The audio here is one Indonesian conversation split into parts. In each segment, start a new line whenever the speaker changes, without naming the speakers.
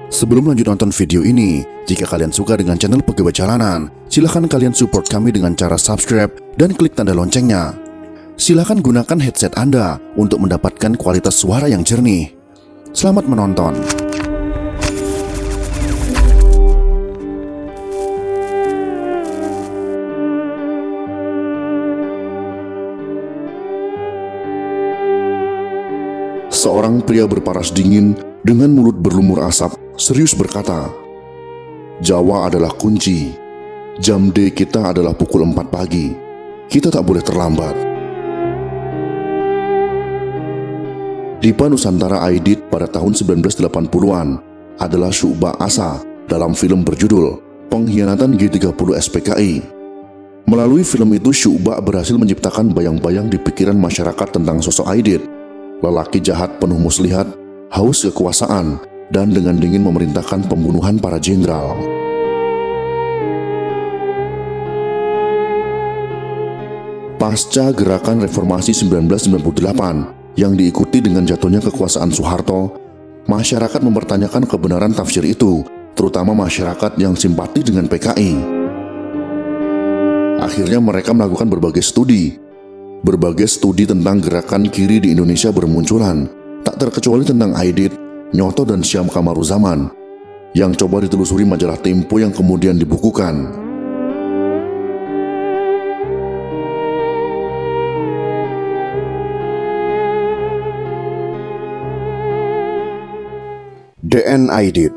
Sebelum lanjut nonton video ini, jika kalian suka dengan channel Pegawai Jalanan, silahkan kalian support kami dengan cara subscribe dan klik tanda loncengnya. Silahkan gunakan headset Anda untuk mendapatkan kualitas suara yang jernih. Selamat menonton. Seorang pria berparas dingin dengan mulut berlumur asap serius berkata, "Jawa adalah kunci. Jam D kita adalah pukul 4 pagi. Kita tak boleh terlambat." Dipa Nusantara Aidit pada tahun 1980-an adalah Syu'bah Asa dalam film berjudul Pengkhianatan G30 SPKI. Melalui film itu, Syu'bah berhasil menciptakan bayang-bayang di pikiran masyarakat tentang sosok Aidit, lelaki jahat penuh muslihat, haus kekuasaan, dan dengan dingin memerintahkan pembunuhan para jenderal. Pasca gerakan reformasi 1998 yang diikuti dengan jatuhnya kekuasaan Soeharto, masyarakat mempertanyakan kebenaran tafsir itu, terutama masyarakat yang simpati dengan PKI. Akhirnya mereka melakukan berbagai studi tentang gerakan kiri di Indonesia bermunculan, tak terkecuali tentang Aidit, Nyoto, dan Syam Kamaruzaman, yang coba ditelusuri majalah Tempo yang kemudian dibukukan. DN Aidit.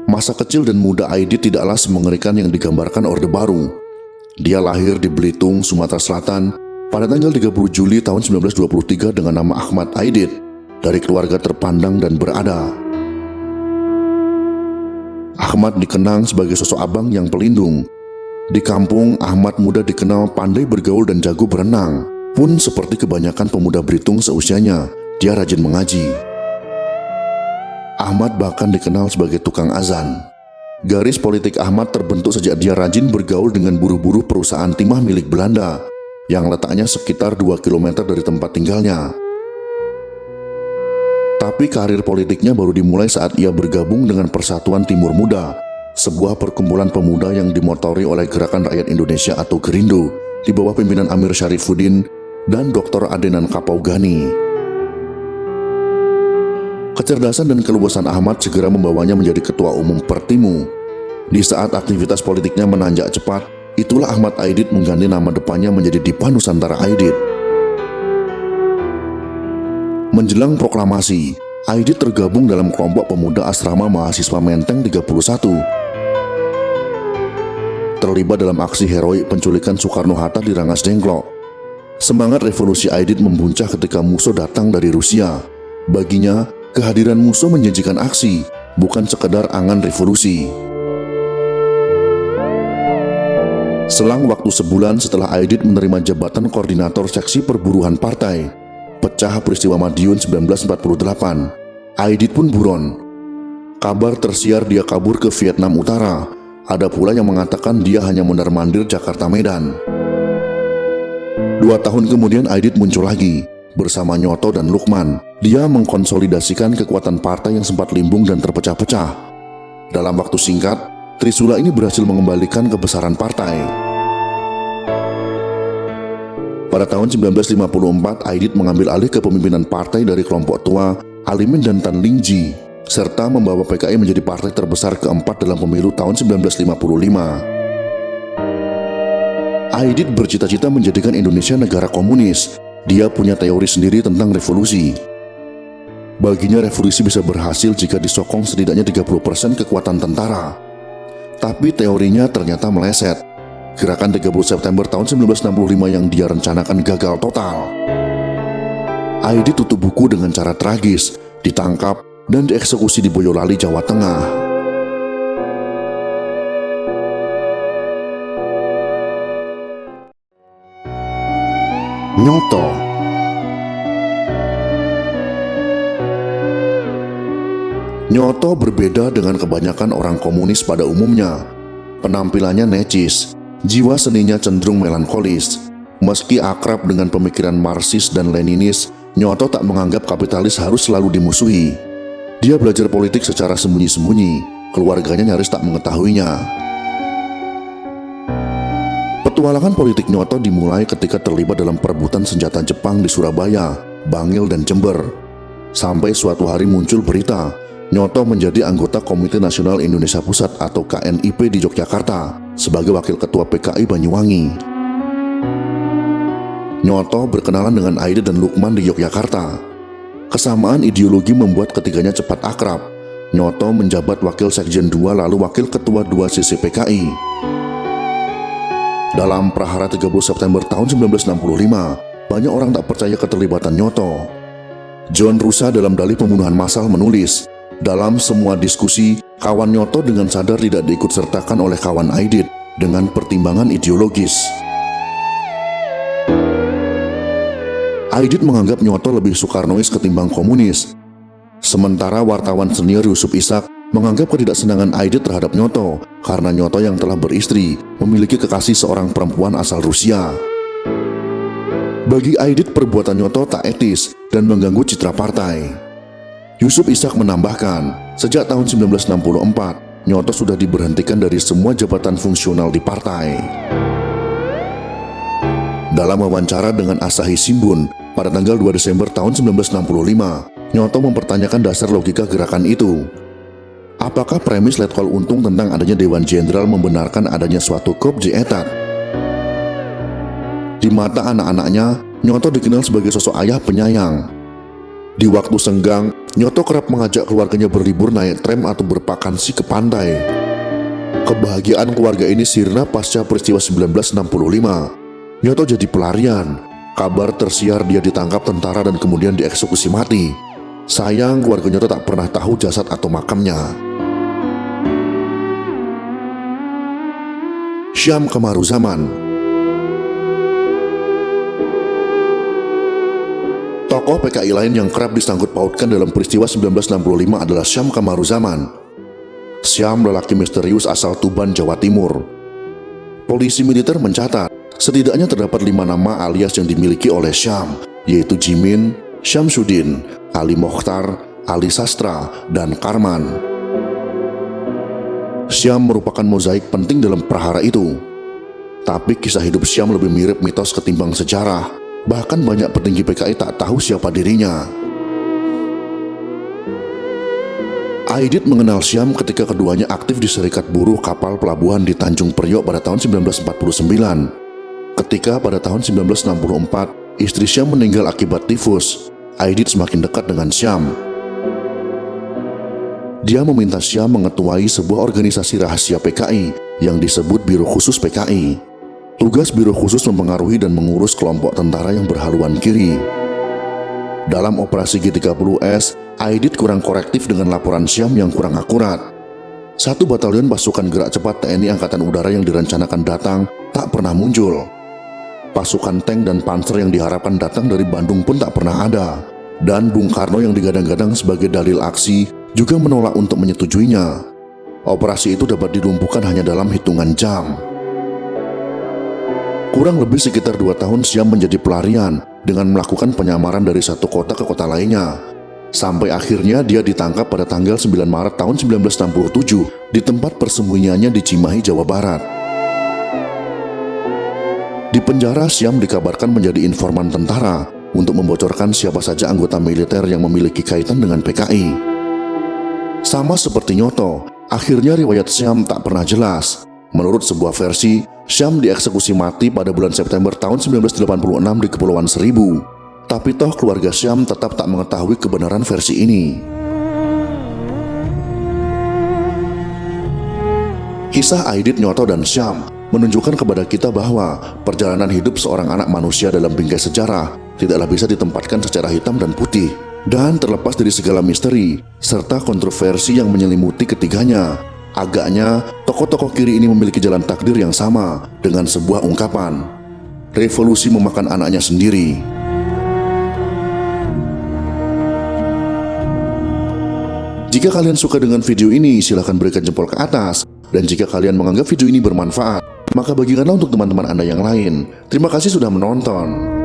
Masa kecil dan muda Aidit tidaklah semengerikan yang digambarkan Orde Baru. Dia lahir di Belitung, Sumatera Selatan pada tanggal 30 Juli tahun 1923 dengan nama Ahmad Aidit, dari keluarga terpandang dan berada. Ahmad dikenang sebagai sosok abang yang pelindung. Di kampung, Ahmad muda dikenal pandai bergaul dan jago berenang. Pun seperti kebanyakan pemuda Belitung seusianya, dia rajin mengaji. Ahmad bahkan dikenal sebagai tukang azan. Garis politik Ahmad terbentuk sejak dia rajin bergaul dengan buruh-buruh perusahaan timah milik Belanda yang letaknya sekitar 2 km dari tempat tinggalnya. Tapi karir politiknya baru dimulai saat ia bergabung dengan Persatuan Timur Muda, sebuah perkumpulan pemuda yang dimotori oleh Gerakan Rakyat Indonesia atau Gerindo di bawah pimpinan Amir Syarifuddin dan Dr. Adenan Kapaugani. Kecerdasan dan keluasan Ahmad segera membawanya menjadi ketua umum Pertimu. Di saat aktivitas politiknya menanjak cepat, itulah Ahmad Aidit mengganti nama depannya menjadi Dipa Nusantara Aidit. Menjelang proklamasi, Aidit tergabung dalam kelompok pemuda Asrama Mahasiswa Menteng 31. Terlibat dalam aksi heroik penculikan Soekarno-Hatta di Rangas Dengklok. Semangat revolusi Aidit membuncah ketika Musso datang dari Rusia. Baginya, kehadiran Musso menjanjikan aksi, bukan sekedar angan revolusi. Selang waktu sebulan setelah Aidit menerima jabatan koordinator seksi perburuhan partai, pecah peristiwa Madiun 1948. Aidit pun buron. Kabar tersiar dia kabur ke Vietnam Utara. Ada pula yang mengatakan dia hanya mondar-mandir Jakarta Medan. 2 tahun kemudian Aidit muncul lagi. Bersama Nyoto dan Lukman, dia mengkonsolidasikan kekuatan partai yang sempat limbung dan terpecah-pecah. Dalam waktu singkat, Trisula ini berhasil mengembalikan kebesaran partai. Pada tahun 1954, Aidit mengambil alih kepemimpinan partai dari kelompok tua Alimin dan Tan Lingji, serta membawa PKI menjadi partai terbesar keempat dalam pemilu tahun 1955. Aidit bercita-cita menjadikan Indonesia negara komunis. Dia punya teori sendiri tentang revolusi. Baginya revolusi bisa berhasil jika disokong setidaknya 30% kekuatan tentara. Tapi teorinya ternyata meleset. Gerakan 30 September tahun 1965 yang dia rencanakan gagal total. Aidit tutup buku dengan cara tragis, ditangkap dan dieksekusi di Boyolali, Jawa Tengah. Nyoto. Nyoto berbeda dengan kebanyakan orang komunis pada umumnya. Penampilannya necis, jiwa seninya cenderung melankolis. Meski akrab dengan pemikiran Marxis dan Leninis, Nyoto tak menganggap kapitalis harus selalu dimusuhi. Dia belajar politik secara sembunyi-sembunyi, keluarganya nyaris tak mengetahuinya. Petualangan politik Nyoto dimulai ketika terlibat dalam perebutan senjata Jepang di Surabaya, Bangil, dan Jember. Sampai suatu hari muncul berita, Nyoto menjadi anggota Komite Nasional Indonesia Pusat atau KNIP di Yogyakarta sebagai wakil ketua PKI Banyuwangi. Nyoto berkenalan dengan Aidit dan Lukman di Yogyakarta. Kesamaan ideologi membuat ketiganya cepat akrab. Nyoto menjabat wakil sekjen 2 lalu wakil ketua 2 sisi PKI. Dalam prahara 30 September tahun 1965, banyak orang tak percaya keterlibatan Nyoto. John Rusa dalam dalih pembunuhan massal menulis, dalam semua diskusi, kawan Nyoto dengan sadar tidak diikutsertakan oleh kawan Aidit dengan pertimbangan ideologis. Aidit menganggap Nyoto lebih Soekarnois ketimbang komunis. Sementara wartawan senior Yusuf Ishak menganggap ketidaksenangan Aidit terhadap Nyoto karena Nyoto yang telah beristri memiliki kekasih seorang perempuan asal Rusia. Bagi Aidit, perbuatan Nyoto tak etis dan mengganggu citra partai. Yusuf Ishak menambahkan, sejak tahun 1964, Nyoto sudah diberhentikan dari semua jabatan fungsional di partai. Dalam wawancara dengan Asahi Shimbun pada tanggal 2 Desember tahun 1965, Nyoto mempertanyakan dasar logika gerakan itu. Apakah premis Letkol Untung tentang adanya Dewan Jenderal membenarkan adanya suatu Kopje Etat? Di mata anak-anaknya, Nyoto dikenal sebagai sosok ayah penyayang. Di waktu senggang, Nyoto kerap mengajak keluarganya berlibur naik tram atau bervakansi ke pantai. Kebahagiaan keluarga ini sirna pasca peristiwa 1965. Nyoto jadi pelarian. Kabar tersiar dia ditangkap tentara dan kemudian dieksekusi mati. Sayang, keluarga Nyoto tak pernah tahu jasad atau makamnya. Syam Kamaruzaman. Tokoh PKI lain yang kerap disangkut pautkan dalam peristiwa 1965 adalah Syam Kamaruzaman. Syam lelaki misterius asal Tuban, Jawa Timur. Polisi militer mencatat, setidaknya terdapat 5 nama alias yang dimiliki oleh Syam, yaitu Jimin, Syamsuddin, Ali Mokhtar, Ali Sastra, dan Karman. Syam merupakan mozaik penting dalam prahara itu. Tapi kisah hidup Syam lebih mirip mitos ketimbang sejarah. Bahkan banyak petinggi PKI tak tahu siapa dirinya. Aidit mengenal Syam ketika keduanya aktif di Serikat Buruh Kapal Pelabuhan di Tanjung Priok pada tahun 1949. Ketika pada tahun 1964, istri Syam meninggal akibat tifus, Aidit semakin dekat dengan Syam. Dia meminta Syam mengetuai sebuah organisasi rahasia PKI yang disebut Biro Khusus PKI. Tugas Biro Khusus mempengaruhi dan mengurus kelompok tentara yang berhaluan kiri. Dalam operasi G30S, Aidit kurang korektif dengan laporan Syam yang kurang akurat. 1 batalion pasukan gerak cepat TNI Angkatan Udara yang direncanakan datang tak pernah muncul. Pasukan tank dan panser yang diharapkan datang dari Bandung pun tak pernah ada. Dan Bung Karno yang digadang-gadang sebagai dalil aksi juga menolak untuk menyetujuinya. Operasi itu dapat dilumpuhkan hanya dalam hitungan jam. Kurang lebih sekitar 2 tahun Syam menjadi pelarian dengan melakukan penyamaran dari satu kota ke kota lainnya. Sampai akhirnya dia ditangkap pada tanggal 9 Maret tahun 1967 di tempat persembunyiannya di Cimahi, Jawa Barat. Di penjara, Syam dikabarkan menjadi informan tentara untuk membocorkan siapa saja anggota militer yang memiliki kaitan dengan PKI. Sama seperti Nyoto, akhirnya riwayat Syam tak pernah jelas. Menurut sebuah versi, Syam dieksekusi mati pada bulan September tahun 1986 di Kepulauan Seribu. Tapi toh keluarga Syam tetap tak mengetahui kebenaran versi ini. Kisah Aidit, Nyoto, dan Syam menunjukkan kepada kita bahwa perjalanan hidup seorang anak manusia dalam bingkai sejarah tidaklah bisa ditempatkan secara hitam dan putih. Dan terlepas dari segala misteri serta kontroversi yang menyelimuti ketiganya, agaknya tokoh-tokoh kiri ini memiliki jalan takdir yang sama dengan sebuah ungkapan, revolusi memakan anaknya sendiri. Jika kalian suka dengan video ini, silahkan berikan jempol ke atas. Dan jika kalian menganggap video ini bermanfaat, maka bagikanlah untuk teman-teman Anda yang lain. Terima kasih sudah menonton.